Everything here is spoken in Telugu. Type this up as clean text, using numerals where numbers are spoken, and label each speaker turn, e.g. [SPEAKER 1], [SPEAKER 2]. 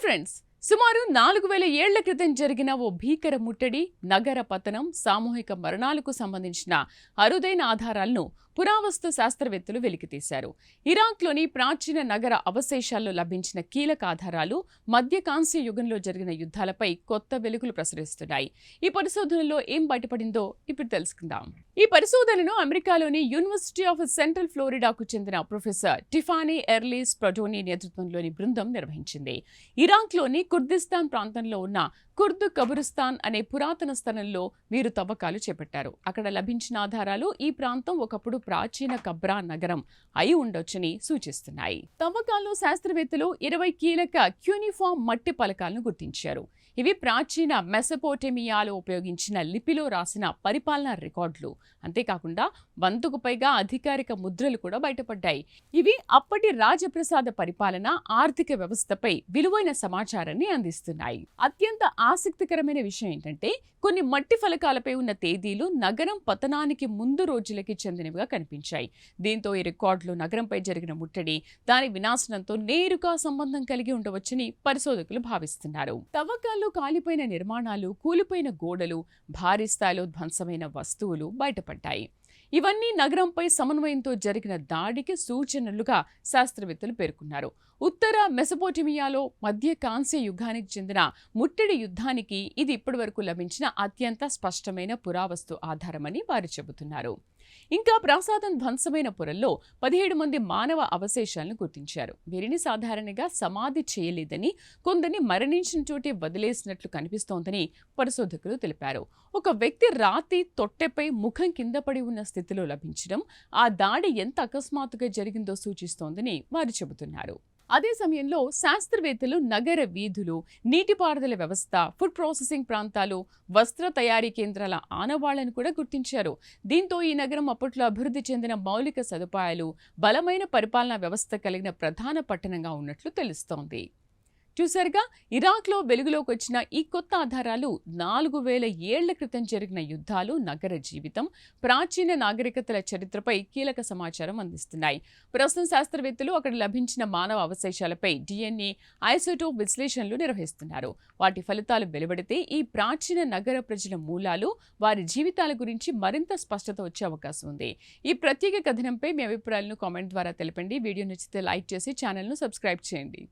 [SPEAKER 1] ఫ్రెండ్స్, సుమారు 4000 ఏళ్ల క్రితం జరిగిన ఓ భీకర ముట్టడి, నగర పతనం, సామూహిక మరణాలకు సంబంధించిన అరుదైన ఆధారాలను పురావస్తు శాస్త్రవేత్తలు వెలికితీశారు. ఇరాక్లోని ప్రాచీన నగర అవశేషాల్లో లభించిన కీలక ఆధారాలు మధ్య కాంస్య యుగంలో జరిగిన యుద్ధాలపై కొత్త వెలుగులు ప్రసరిస్తున్నాయి. ఈ పరిశోధనలో ఏం బయటపడిందో ఇప్పుడు తెలుసుకుందాం. ఈ పరిశోధనను అమెరికాలోని యూనివర్సిటీ ఆఫ్ సెంట్రల్ ఫ్లోరిడాకు చెందిన ప్రొఫెసర్ టిఫానీ ఎర్లీస్ ప్రొటోనీ నేతృత్వంలోని బృందం నిర్వహించింది. ఇరాక్లోని కుర్దిస్తాన్ ప్రాంతంలో ఉన్న కుర్దు కబురిస్తాన్ అనే పురాతన స్థలంలో వీరు తవ్వకాలు చేపట్టారు. అక్కడ లభించిన ఆధారాలు ఈ ప్రాంతం ఒకప్పుడు ప్రాచీన కబ్రా నగరం అయి ఉండొచ్చని సూచిస్తున్నాయి. తవ్వకాల్లో శాస్త్రవేత్తలు 20 కీలక క్యూనిఫామ్ మట్టి పలకాలను గుర్తించారు. ఇవి ప్రాచీన మెసపోటేమియాలో ఉపయోగించిన లిపిలో రాసిన పరిపాలనా రికార్డులు. అంతేకాకుండా 100కు పైగా అధికారిక ముద్రలు కూడా బయటపడ్డాయి. ఇవి అప్పటి రాజప్రసాద పరిపాలన, ఆర్థిక వ్యవస్థపై విలువైన సమాచారాన్ని అందిస్తున్నాయి. అత్యంత ఆసక్తికరమైన విషయం ఏంటంటే, కొన్ని మట్టి ఫలకాలపై ఉన్న తేదీలు నగరం పతనానికి ముందు రోజులకి చెందినవిగా కనిపించాయి. దీంతో ఈ రికార్డులు నగరంపై జరిగిన ముట్టడి, దాని వినాశనంతో నేరుగా సంబంధం కలిగి ఉండవచ్చని పరిశోధకులు భావిస్తున్నారు. తవ్వకాల్లో కాలిపోయిన నిర్మాణాలు, కూలిపోయిన గోడలు, భారీ స్థాయిలో ధ్వంసమైన వస్తువులు బయటపడ్డాయి. ఇవన్నీ నగరంపై సమన్వయంతో జరిగిన దాడికి సూచనలుగా శాస్త్రవేత్తలు పేర్కొన్నారు. ఉత్తర మెసపోటేమియాలో మధ్య కాంస్య యుగానికి చెందిన ముట్టడి యుద్ధానికి ఇది ఇప్పటివరకు లభించిన అత్యంత స్పష్టమైన పురావస్తు ఆధారమని వారు చెబుతున్నారు. ఇంకా ప్రాసాదం ధ్వంసమైన పొరల్లో 17 మంది మానవ అవశేషాలను గుర్తించారు. వీరిని సాధారణంగా సమాధి చేయలేదని, కొందరిని మరణించిన చోటే వదిలేసినట్లు కనిపిస్తోందని పరిశోధకులు తెలిపారు. ఒక వ్యక్తి రాతి తొట్టెపై ముఖం కింద పడి ఉన్న స్థితిలో లభించడం ఆ దాడి ఎంత అకస్మాత్తుగా జరిగిందో సూచిస్తోందని వారు చెబుతున్నారు. అదే సమయంలో శాస్త్రవేత్తలు నగర వీధులు, నీటిపారుదల వ్యవస్థ, ఫుడ్ ప్రాసెసింగ్ ప్రాంతాలు, వస్త్ర తయారీ కేంద్రాల ఆనవాళ్లను కూడా గుర్తించారు. దీంతో ఈ నగరం అప్పట్లో అభివృద్ధి చెందిన మౌలిక సదుపాయాలు, బలమైన పరిపాలనా వ్యవస్థ కలిగిన ప్రధాన పట్టణంగా ఉన్నట్లు తెలుస్తోంది. చూసారుగా, ఇరాక్లో వెలుగులోకి వచ్చిన ఈ కొత్త ఆధారాలు 4000 ఏళ్ల క్రితం జరిగిన యుద్ధాలు, నగర జీవితం, ప్రాచీన నాగరికతల చరిత్రపై కీలక సమాచారం అందిస్తున్నాయి. ప్రస్తుతం శాస్త్రవేత్తలు అక్కడ లభించిన మానవ అవశేషాలపై DNA, ఐసోటోప్ విశ్లేషణలు నిర్వహిస్తున్నారు. వాటి ఫలితాలు వెలువడితే ఈ ప్రాచీన నగర ప్రజల మూలాలు, వారి జీవితాల గురించి మరింత స్పష్టత వచ్చే అవకాశం ఉంది. ఈ ప్రత్యేక కథనంపై మీ అభిప్రాయాలను కామెంట్ ద్వారా తెలపండి. వీడియో నచ్చితే లైక్ చేసి ఛానల్ను సబ్స్క్రైబ్ చేయండి.